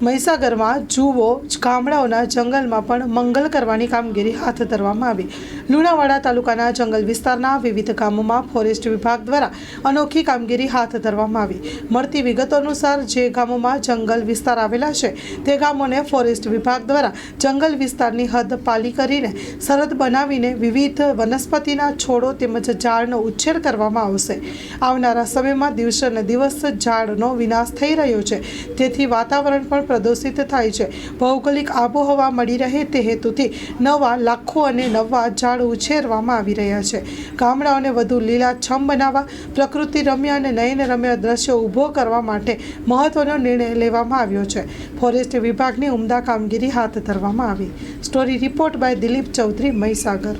મહીસાગરમાં જુઓ ગામડાઓના જંગલમાં પણ મંગલ કરવાની કામગીરી હાથ ધરવામાં આવી। લુણાવાડા તાલુકાના જંગલ વિસ્તારના વિવિધ ગામોમાં ફોરેસ્ટ વિભાગ દ્વારા અનોખી કામગીરી હાથ ધરવામાં આવી। મળતી વિગતો અનુસાર જે ગામોમાં જંગલ વિસ્તાર આવેલા છે તે ગામોને ફોરેસ્ટ વિભાગ દ્વારા જંગલ વિસ્તારની હદ પાલી કરીને સરહદ બનાવીને વિવિધ વનસ્પતિના છોડો તેમજ ઝાડનો ઉછેર કરવામાં આવશે। આવનારા સમયમાં દિવસે ને દિવસ ઝાડનો વિનાશ થઈ રહ્યો છે, તેથી વાતાવરણ પણ પ્રદૂષિત થાય છે। ભૌગોલિક આબોહવા મળી રહે તે હેતુથી નવા લાખો અને નવા ઝાડ ઉછેરવામાં આવી રહ્યા છે। ગામડાઓને વધુ લીલાછમ બનાવવા, પ્રકૃતિ રમ્ય અને નયનરમ્ય દ્રશ્યો ઊભો કરવા માટે મહત્વનો નિર્ણય લેવામાં આવ્યો છે। ફોરેસ્ટ વિભાગની ઉમદા કામગીરી હાથ ધરવામાં આવી। Story report by Dilip Chaudhary, Mahisagar.